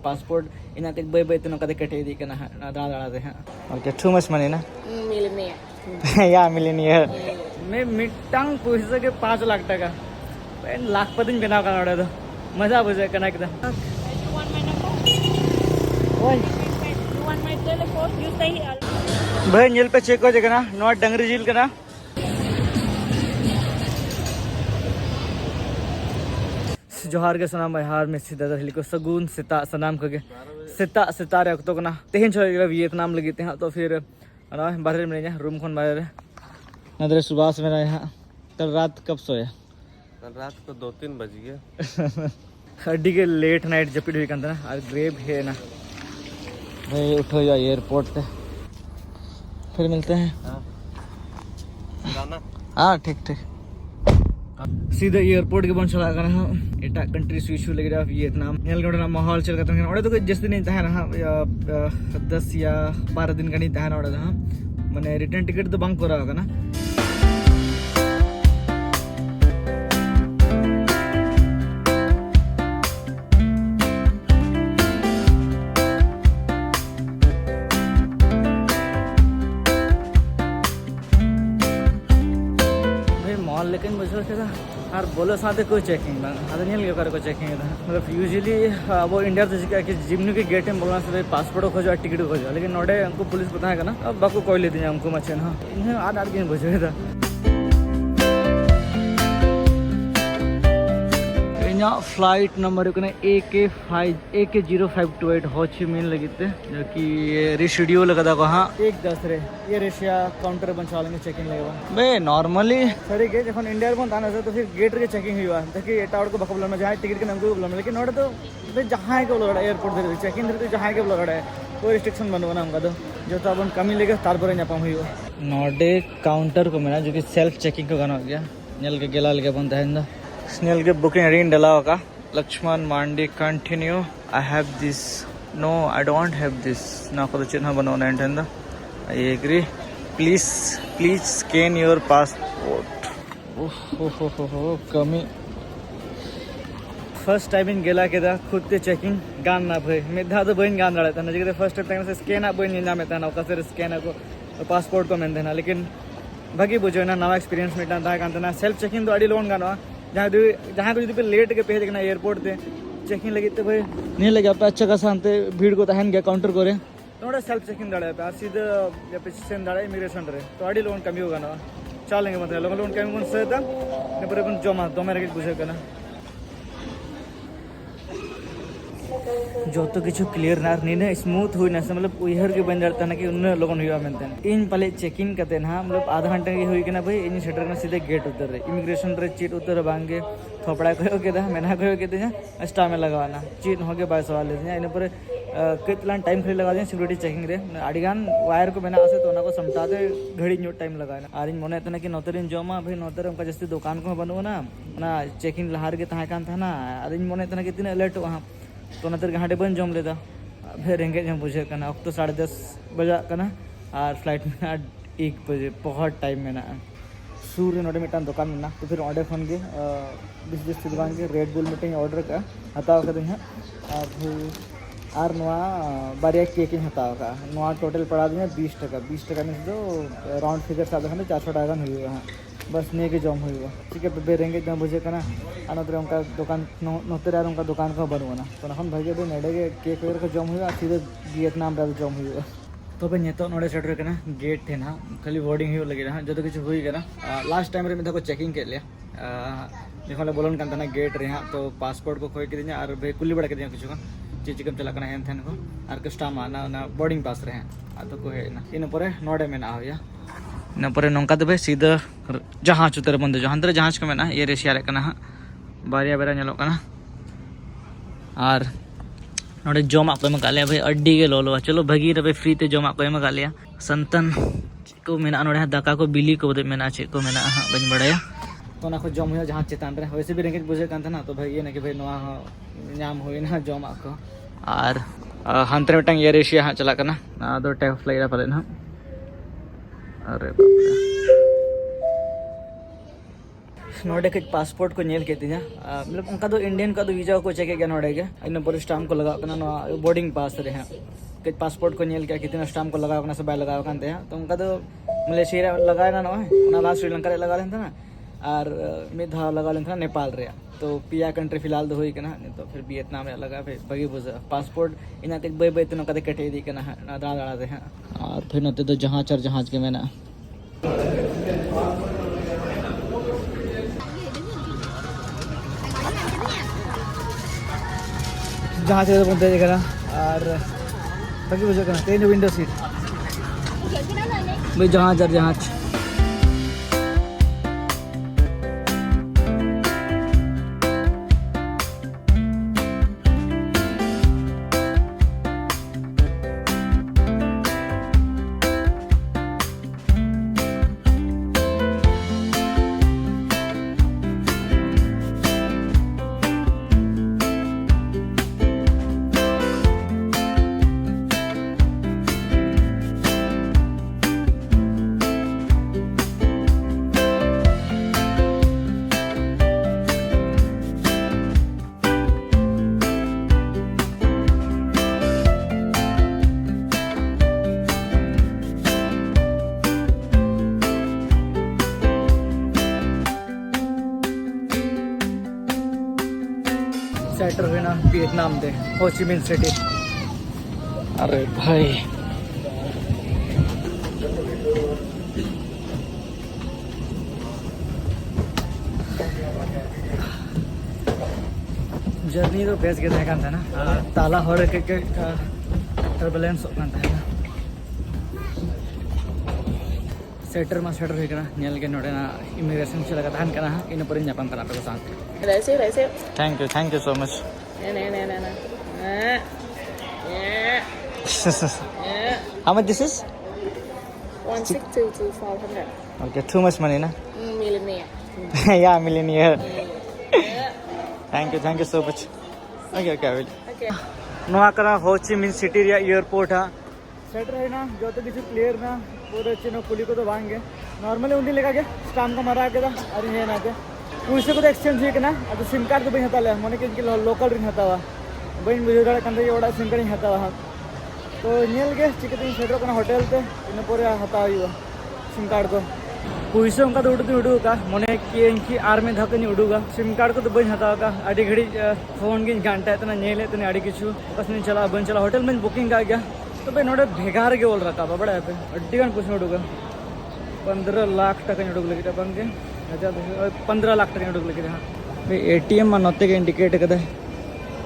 Passport in बै बै ते कटे दी दाड़ा दाड़ाते हाँ ओके टू मच मनी ना या मिलेनियर मैं मिट्टांग पैसा के 5 लाख टका लाखपति बनाव का मजा बुझे कना एकदम भाई नील पे चेक हो जाएगा नॉट डंगरी झील का जोहार के सनाम हार में सीधा हिल को सगुन सिता सनाम को सिता सितारे तो कना तेहन छोड़ वियतनाम लगी थे तो फिर बाहर में रूम खन बाहर नदरे सुबह से मेरा यहाँ कल रात कब सोया कल रात को 2-3 बज गए हड्डी के लेट नाइट जपिट हुई ना और ग्रेव है ना भाई उठो जाओ एयरपोर्ट पे फिर मिलते हैं हाँ ठीक ठीक सीधे एयरपोर्ट के बन चला कर एटा कंट्री स्विचू लगे वियतनाम नेलगढ़ माहौल चल करते तो जैसे नहीं तहना 10 या 12 दिन का नहीं तहना मैंने रिटर्न टिकट तो बंक करा होगा ना लेकिन मुझे और बोलो साथ कोई चेकिंग को चेकिंग मतलब यूजुअली वो इंडिया तो जिम्नू के गेट में बोलना से पासपोर्ट खोजो टिकट खोजो लेकिन नोडे हमको पुलिस पता है ना अब बाको कोई लेते हैं हमको मचे ना इन्हें आठ दिन बुझे था फ्लाइट नंबर AK0528 हो ची मिन लगी थे जो कि रिशेड्यूल लगा था वहाँ 1:10 रे ये रेशिया काउंटर बन चलेंगे चेकिंग लगेगा बे नॉर्मली सर के जब इंडिया में आना तो फिर गेट के चेकिंग हुआ देखिए एटा को बकबल में जहाँ टिकट के नाम को बोला लेकिन नोट तो जहाँ के बोला एयरपोर्ट धरे चेकिंग धरे जहाँ के बोला कोई रिस्ट्रिक्शन बनवा ना हमका तो जो तो अपन कमी लेके तार पर नापाम हुई नोडे काउंटर को मिला जो कि सेल्फ चेकिंग को गाना हो गया नल के गेला लगे बनता है स्नेल के बुकिंग रीन डला होगा लक्ष्मण मांडी continue I have this no I don't have this ना को चिन्ह बनवाना है I agree please scan your passport हो कमी फर्स्ट टाइम इन गेला के खुद ते चेकिंग गान ना भाई मेधा तो बहन गान रहा था ना फर्स्ट टाइम से स्कैन आप बहन ना में ना से स्कैन को पासपोर्ट को मेन देना लेकिन भागी बुझे ना नवा एक्सपीरियंस मिलता है सेल्फ चेकिंग तो अड़ी लोन गाना जहाँ को जो लेट के पे देखना एयरपोर्ट पे चेकिंग लगी तो भाई नहीं लगे आप अच्छा खासा अंते भीड़ को तहन गया काउंटर को नोड़े सेल्फ चेकिंग दाड़े पे सीधे पे दाड़े इमिग्रेशन रे तो अड़ी लोन कमी होगा ना चलेंगे मतलब लोन कमी कौन से था जमा दो मेरे बुझे ना जो तो किछु क्लियर ना नहीं स्मूथ हुई ना मतलब उहर के बन जाता ना कि उन लोगन हुआ मेनते इन पहले चेकिंग करते ना मतलब आधा घंटा की हुई ना भाई इन सेटर ना सीधे गेट उतर रहे इमिग्रेशन रे चीट उतर बांगे थोपड़ा को के दा मेना को के दे स्टा में लगाना चीट हो के बाय सवाल ले इन पर कितना टाइम खाली लगा दे सिक्योरिटी चेकिंग रे अड़ीगान वायर को बना आसे तो ना को समटाते घड़ी न्यू टाइम लगाना आरिन मने तना कि नोतरिन जमा भाई नोतर उनका जस्ती दुकान को बनवा ना चेकिंग लहार के तहां कान था ना आरिन मने तना कि तीन लेट वहां तो नतर घाटे बन जम लेता फिर रेंगे जम बुझे करना अब तो 10:30 बजा करना और फ्लाइट में 1 बजे बहुत टाइम में ना सूर्य नोटे मिटान दुकान में ना तो फिर ऑर्डर खन के 20 दुकान के रेड बुल मिटिंग ऑर्डर का हताव कर और नवा बारिया केक हताव का नवा टोटल पड़ा दिया 20 टका में जो राउंड फिगर सादा 400 टका हुई हाँ बस नहीं के जम हुई ठीक है बे रेंगे जम बुझे करना नोतरे उनका दुकान नोतरे यार उनका दुकान को बनवाना तो हम भाई भाई नेड़े के केक वगैरह को जम हुआ सीधे वियतनाम रे जम हुआ तो भाई नितो नोड़े सेटर के ना गेट थे ना खाली बोर्डिंग ही लगे ना जो तो कुछ हुई ना लास्ट टाइम रे मैं को चेकिंग के लिया देखो बोलन कान ना गेट रे तो पासपोर्ट को खोई के दिया और भाई कुल्ली बड़ा के दिया कुछ चीज कम चला हेन थेन को और कस्टम ना बोर्डिंग पास रहे तो को है ना इन पर नोड़े में ना हुआ इन पर नौका तो भाई सीधा जहाज उतर बंद जहाँ तरह जहाज को मेना ये रेशिया रे कना बारिया बेरा नेलो कना और नोड़े जमा को एम लिया भाई अड्डी के लोलो चलो भगी रे फ्री ते जमा को एम लिया संतन को मेना नोड़े दाका को बिली को मेना चे को मेना बन बड़ाया तो ना को जम हुआ जहाँ चेतान रे वैसे भी रेंगे बुझे कान ना तो भाई ये ना कि भाई नवा नाम हुई ना जमा को और हंतरे मिटंग ये रेशिया हाँ चला करना दो टैग फ्लाइट पले ना अरे नोडे के पासपोर्ट को नेल केती मतलब उनका तो इंडियन का तो वीजा को चेक किया नोडे के इन पर स्टाम्प को लगा बोर्डिंग पास रहे हैं कि पासपोर्ट को नेल किया कितना स्टाम्प को लगा सब बाय लगा तो उनका तो मलेशिया लगाए ना ना श्रीलंका लगा लेना ना और मिद लगा लेना नेपाल रे तो पिया कंट्री फिलहाल तो हुई ना तो फिर वियतनाम रे लगा फिर बगी बुझा पासपोर्ट इन बै बै तो कदे कटे दी ना दाड़ा दाड़ा दे हैं और फिर नते तो जहाज के मैंने जहाँ से बोलते देख रहा और बाकी बुझे करना ट्रेन विंडो सीट भाई जहाज सेटर हुए ना वियतनाम दे हो ची मिन सिटी। अरे भाई जर्नी तो बेस गे था ना ताला हो रहे के टर्बुलेंस होता है ना सेटर में सेटर हुई ना नेल के नोड़े ना इमिग्रेशन से लगा था ना इन पर जापान करा पे साथ Rese. Thank you so much No. how much this is 162 to 500. okay too much money na Millionaire. yeah millionaire thank you so much okay I will Okay. नवा करा हो ची मिन सिटी या एयरपोर्ट है set रहे ना जो तो किसी क्लियर ना पूरे चिनो पुली को तो भांगे नॉर्मली उन्हीं लेगा के स्टाम्प को मरा के था अरे ये ना के उसे को तो एक्सचेंज हुई ना अब सिम कार्ड तो बही हता ले मने के लोकल रिंग हता हुआ बहन बुझे दड़ा कंदे ओड़ा सिम कार्ड हता हुआ तो नेल के चिकते सेट को होटल ते इन पूरे हता हुआ सिम कार्ड को पुइसे उनका तो उड़ू का मने की आर में धक नहीं उड़ूगा सिम कार्ड को तो बही हता का अड़ी घड़ी फोन की घंटा इतना नेले इतने अड़ी किचु बस नहीं चला बन चला होटल में बुकिंग आ गया तो भाई नोड़े भेगार के बोल रखा बड़ा पे अड्डी गण कुछ उड़ूगा 15 लाख टका उड़ूग लगी अपन के 15 लाख टका उड़ूग लगी हाँ भाई ATM में नोते के इंडिकेट कदा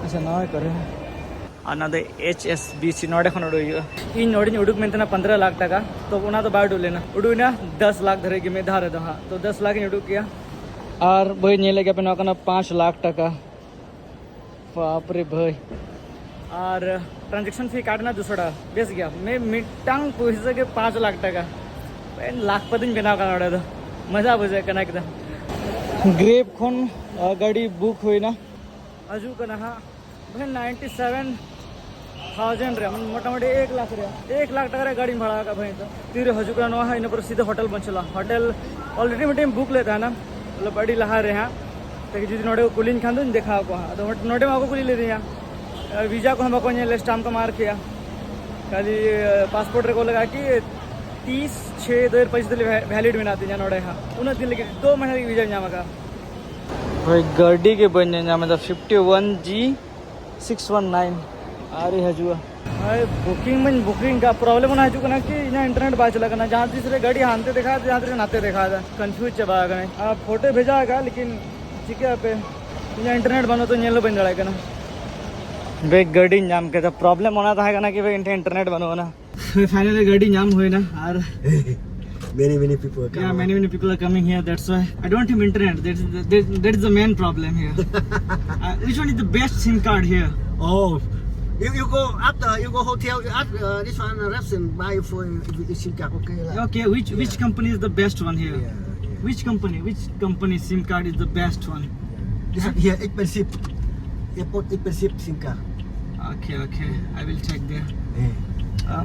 अच्छा ना करे अनादे HSBC नोड़े खन उड़ूगा इन नोड़ी उड़ूग में 15 लाख टका तो उना तो बाढ़ लेना उड़ू ना 10 लाख धरेगी मैं धारे दो हाँ तो 10 लाख उड़ूग किया और भाई नहीं लगे अपन 5 लाख टका बाप रे भाई और ट्रांजेक्शन फी काटना दूसरा बेस गया मैं मिटांग पैसे के 5 लाख टका लाख पदिन बिना का तो मजा बुझे कना एकदम ग्रेप खोन गाड़ी बुक हुई ना अजू कना हाँ भाई 97,000 रे मोटा मोटी 1 लाख रे 1 लाख टका गाड़ी में भाड़ा का भाई तो तीर हजू कना है इन पर सीधे होटल बचला होटल ऑलरेडी में टाइम बुक लेता है ना मतलब बड़ी लहा रहे हाँ तो जी नोड़े को कुलीन खान दो देखा को हाँ तो नोड़े में आपको कुली ले दिया वीजा को हम स्टाम्प का मार किया खाली पासपोर्ट रे को लगा कि 30/6/2025 वैलिड में आती नोड़े हाँ 29 दिन लगे 2 महीने की वीजा जामा का भाई गाड़ी के बन जामा 51G619 आ रही हजुआ भाई बुकिंग का प्रॉब्लम होना है ना कि यहाँ इंटरनेट बात चला करना जहाँ तीसरे गाड़ी हानते देखा जहाँ तीसरे नाते देखा था कंफ्यूज चबा गए आप फोटो भेजा है लेकिन ठीक है पे यहाँ इंटरनेट बनो तो ये लो बन जाएगा ना भाई गाड़ी जाम के तो प्रॉब्लम होना था ना कि भाई इंटरनेट बनो ना फाइनली गाड़ी जाम हुई ना और many people come. yeah many people are coming here that's why I don't have internet that is the main problem here which one is the best SIM card here Oh, you go after you go hotel. You ask this one Repson buy for SIM card. Okay. okay which company is the best one here Yeah. which company SIM card is the best one This one here expensive. Airport expensive SIM card. okay I will check there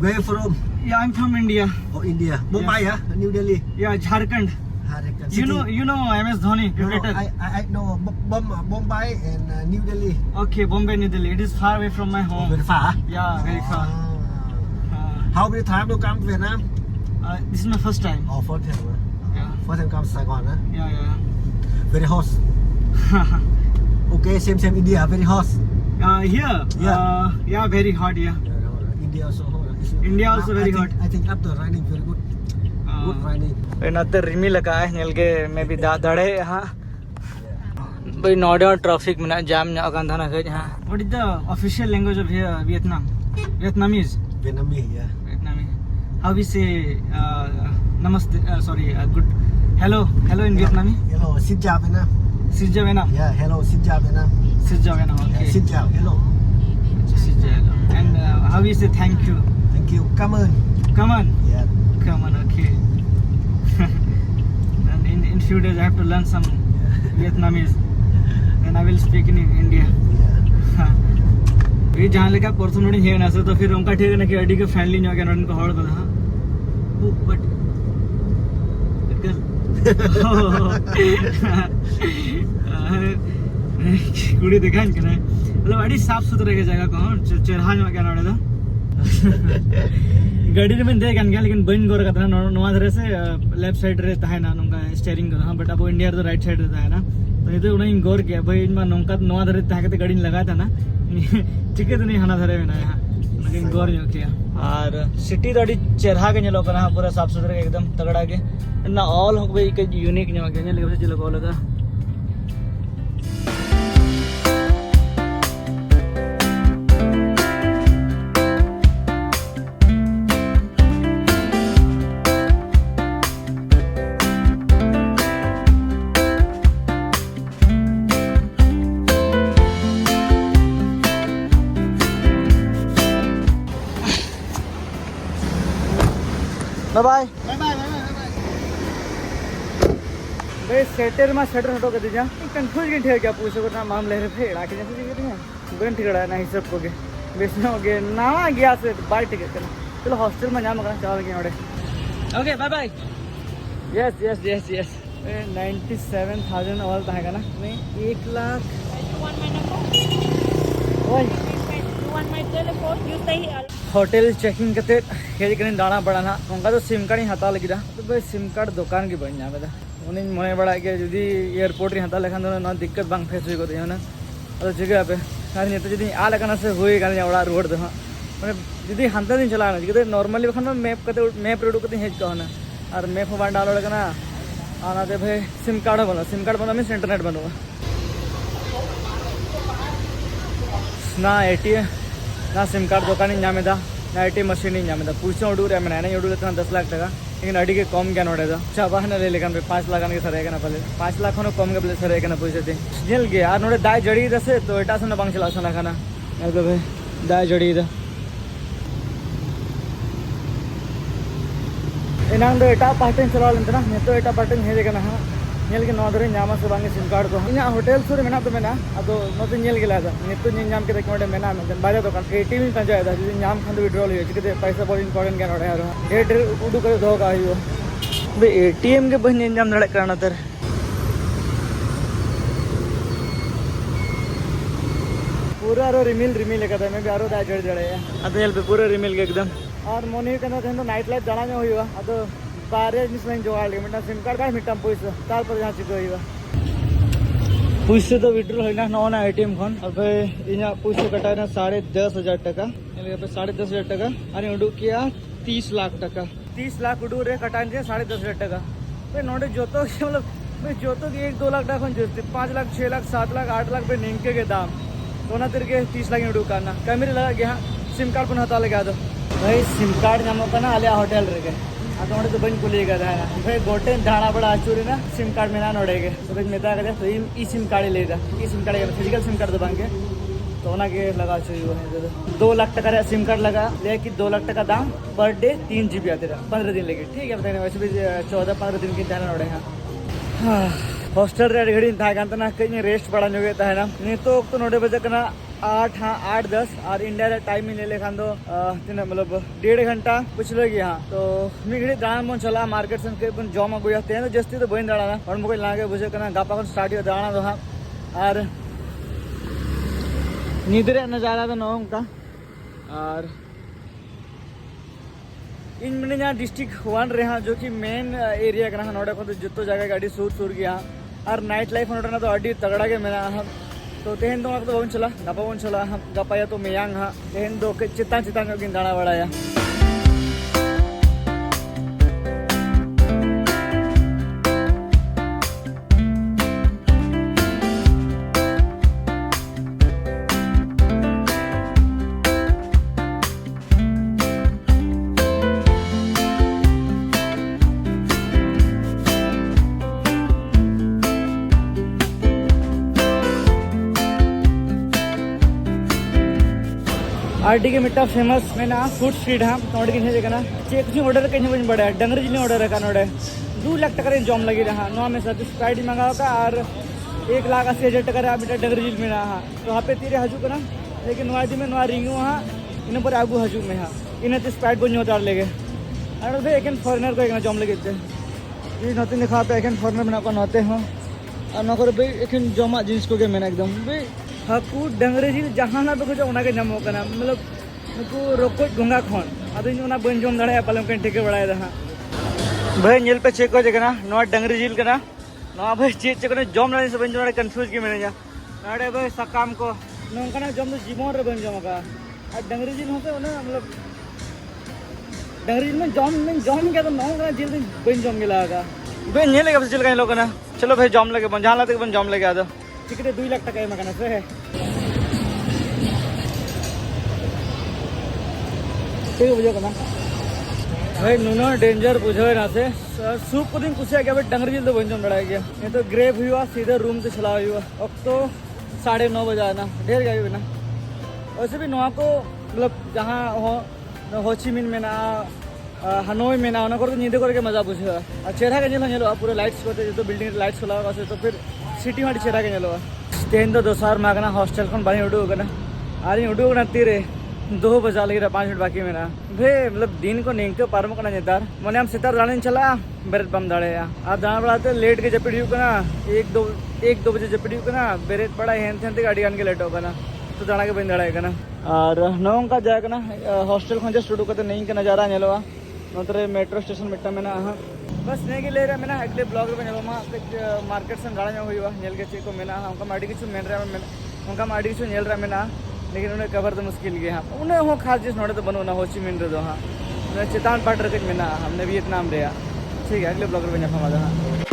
Where you from? yeah I'm from India Oh, India. Mumbai, New Delhi. yeah Jharkhand You know MS Dhoni, cricketer. I know Bombay and New Delhi. Okay, Bombay, New Delhi. It is far away from my home. Very far. Yeah, very far. How many times you come to Vietnam? This is my first time. Oh, first time. Yeah, First time come Saigon, huh? yeah. Very hot. Okay, same India, very hot. Here, yeah, very hot. Yeah, India also hot. India also very hot. I think after raining very good. Good raining. नते Rimi लगा है nail के मैं भी दाड़े हाँ भाई नोडा traffic में ना जाम ना अगंधा ना गए हाँ what is the official language of Vietnam Vietnamese Vietnamese, yeah. Vietnamese how we say namaste sorry good hello in Vietnamese Hello, xin chào Vietnam. Xin chào Vietnam Yeah, hello, xin chào Vietnam. Okay Xin chào, hello. Xin chào and how we say thank you Thank you. Cảm ơn. Yeah. Come on, okay. And in few days I have to learn some Vietnamese. Then I will speak in India. Yeah. ये जहाँ लेकर person noting है ना sir तो फिर उनका ठीक है ना कि अड़ी के फ्रेंडली नहीं हो गया उनको हॉल कर हाँ बट कुड़ी देखा इनके ना मतलब अड़ी साफ सुथरे के जगह कौन चेहरा में क्या नोड़े था गाड़ी में देख गया लेकिन बंद गोर का था नवा धरे से लेफ्ट साइड रहता है ना उनका स्टीयरिंग का हाँ बट अब इंडिया तो राइट साइड रहता है ना तो ये तो उन्हें गौर किया भाई इनका नौका नवा धरे था कि गाड़ी लगा था ना ठीक है तो नहीं हना धरे में ना यहाँ लेकिन गौर नहीं किया और सिटी तो अड़ी चेहरा के लोग ना पूरा साफ सुथरे एकदम तगड़ा के ना ऑल हो गई कि यूनिक नहीं हो गया लेकिन चलो को लगा बाय भाई सेटर में शटर हटो कर दीजिए कंफ्यूज के ठीक है पूछो ना मामले रे फेड़ आके जैसे ठीक है बन ठिकड़ा ना हिसाब को के बेचना हो गया ना गया से बाय टिकट करना चलो हॉस्टल में जाम करना चावल के ओडे okay bye bye yes 97,000 all था ना नहीं 1 लाख ओए होटल चेकिंग करते हेज करें दाना पड़ा ना उनका तो सिम कार्ड ही हता लगी तो भाई सिम कार्ड दुकान की बन जाए उन्हें मन बड़ा के जुदी एयरपोर्ट ही हता लेखान ना दिक्कत बांग फेस हुई को ना अरे जगह पे अरे तो जुदी आ लेखान से हुई गाने ओड़ा रोड दो हाँ मैंने जुदी हंता दिन चला चिकते नॉर्मली बखान मैप करते मैप रेडू करते हेज कहो ना और मैप बांध डालो लेकिन आना दे भाई सिम कार्ड बनो मीन्स इंटरनेट बनूंगा ना ATM ना सिम कार्ड दुकान नामे ना ATM मशीन नामे पूछे उड़ूर मैंने नहीं उड़ू 10 लाख टका लेकिन अड़ी के कम क्या नोड़े चाबा है ना ले लेकिन 5 लाख के सर ना पहले 5 लाख कम के पहले सर ना पूछे थे जेल गया और नोड़े दाय जड़ी दसे तो एटा से बांग चला सना खाना तो भाई दाय जड़ी इनांग तो एटा पार्टन चला लेते ना तो एटा पार्टन हेजे ना हाँ नेल के नौधरे नामा से बांगे सिम कार्ड को इन होटल सूर में तो मेना अब नोते नेल के लादा नितो नाम के देखो मेना में बाजा दुकान ATM पंचायत है जुदी नाम खान विड्रॉल हुई चिकते पैसा बहुत इंपॉर्टेंट क्या नोड़े यार डेट उडू करे धो का हियो बे ATM के बहन नाम नड़े करना तर पूरा रो रिमिल लेकर मैं भी आरो दा जड़ जड़े अब नेल पे पूरा रिमिल के एकदम और मोनी के ना नाइट लाइफ जाना में हुई अब बारे जिसमें जोगाड़ लिया सिम कार्ड का मिट्टा पैसा तार पर यहाँ चिको पैसे तो विड्रॉल है ना ना ATM खन अब यहाँ पैसे कटा ना 10,500 टका 10,500 टका और उडू किया 30 लाख टका 30 लाख उडू रे कटा 10,500 टका भाई नोटे जो तो मतलब भाई जो तो 1-2 लाख टका जो 5 लाख 6 लाख 7 लाख 8 लाख पे निंके के दाम तो ना तेरे के 30 लाख उडू करना कैमरे लगा गया सिम कार्ड पर हता लगा दो भाई सिम कार्ड नाम का ना आलिया होटल रे ಅದು ನೋಡಿದ್ದು ಬಂದು ಕುಲಿಗ भाई गोटे धाड़ा बड़ा आचूरी ना सिम कार्ड में ना नोड़ेगे तो भाई मेता कहते तो ई सिम कार्ड ले e SIM card physical SIM card दबाएंगे तो ना के लगा चाहिए 2 लाख टका सिम कार्ड लगा लेकिन 2 लाख टका दाम पर डे 3 GB आते रहा 15 दिन लेके ठीक है बताइए वैसे भी 14-15 दिन की ध्यान नोड़े हाँ हॉस्टल रे घड़ी था ना कहीं रेस्ट बड़ा जो है ना नहीं तो नोड़े बजे ना 8 हाँ 8-10 और इंडिया टाइम में ले लेखान दो तीन मतलब 1.5 घंटा कुछ लोग यहाँ तो मी घड़ी दाना मन चला मार्केट से जॉम अगुई तो जस्ती तो बहन दाड़ा और मुझे लागे बुझे करना गापा स्टार्ट हो दाना दो हाँ और निदरे नज़ारा तो नौ का और इन मैंने यहाँ डिस्ट्रिक्ट 1 रहा जो कि मेन एरिया का नोड़ा को जो जगह गाड़ी सूर गया और नाइट लाइफ नोड़ा ना तो अड्डी तगड़ा के मेरा हम तो तेहन तो बन चला गापा बन चला हम गापा या तो मेयांग हाँ तेहन दो चितान चितान दाना बड़ाया आरटी के मिट्टा फेमस में ना फूड स्ट्रीट हाँ नोट की देखना चेक ऑर्डर कहीं बड़ा डंगरी जिले ऑर्डर रखा नोड़े 2 लाख टका जॉम लगी रहा नौ में सब स्प्राइट मंगाओ का और 1,80,000 टका बेटा डंगरी जिल में रहा हाँ तो वहाँ पे तीरे हजू ना लेकिन नोआदी में नोआ रिंगू हाँ इन पर आगू हजू में हाँ इन्हें तो स्प्राइट बन उतार लेगे और भाई एक फॉरनर को एक जॉम लगे ये नौती दिखा पे एक फॉरनर में ना नौते हो और नौकर भाई एक जमा जिनिस को मैंने एकदम भाई हाकू डंगरी जिल जहाँ ना पे उना के नामो कना मतलब नुकू रोको घोंगा खन अदो उना बन जम दाड़ा पालम कन ठेके बड़ाय दा भाई नेल पे चेक को जगना नोआ डंगरी जिल कना नोआ भाई चेक चेक जम ना से बन जम कंफ्यूज के मैंने जा नाड़े भाई सकाम को नोंकना जम तो जीवन रे बन जम का और डंगरी जिल होते ना मतलब डंगरी जिल में जम क्या तो नोंकना जिल बन जम गेला का भाई नेले के जिल का लोग ना चलो भाई जम लगे बन जहां लाते बन जम लगे आ दो टिकट 2 लाख टका मकान से है ठीक बुझे कना भाई नुनो डेंजर बुझे ना से सूप को दिन कुछ क्या भाई डंगरी जिल तो बन जम लड़ाई गया ये तो ग्रेप हुआ सीधे रूम से चला हुआ अब तो 9:30 बजे आना ढेर गई ना वैसे भी नोआ को मतलब जहाँ होची मिन में ना हनोई में ना तो नींदे करके मजा बुझे और चेहरा के झेलो पूरे लाइट्स को जो बिल्डिंग लाइट्स खोला तो फिर सिटी में चेहरा के झेलो तेहन तो दोसार मागना हॉस्टल खन बानी उडूकना आरी उडूकना तीरे 2 बजा लगे 5 मिनट बाकी में ना भे मतलब दिन को निंके पारम कना नेतार मने हम सितार दाने चला बेरेट बम दाड़े आ दाना बड़ाते लेट के जपड़ी कना 1-2 बजे जपड़ी कना बेरेट पड़ा हेन थे गाड़ी आन के लेट होगा तो दाना के बन दाड़े कना और नौं का जाए कना हॉस्टल खन जस्ट उडूकते नहीं के नजारा नेलवा नोतरे मेट्रो स्टेशन मिट्टा में ना बस नहीं के ले रहा मैं अगले ब्लॉग में मार्केट से गाड़ा में हुआ नेल के चेक को मैं उनका माटी किचु मेन रहा मैं उनका माटी किचु नेल रहा मैं लेकिन उन्हें कवर तो मुश्किल गया हाँ उन्हें हो खास चीज़ नोड़े तो बनो ना होची मिन रहे हाँ चितान पाट रखे मैं हमने वियतनाम रहा ठीक है अगले ब्लॉग में हाँ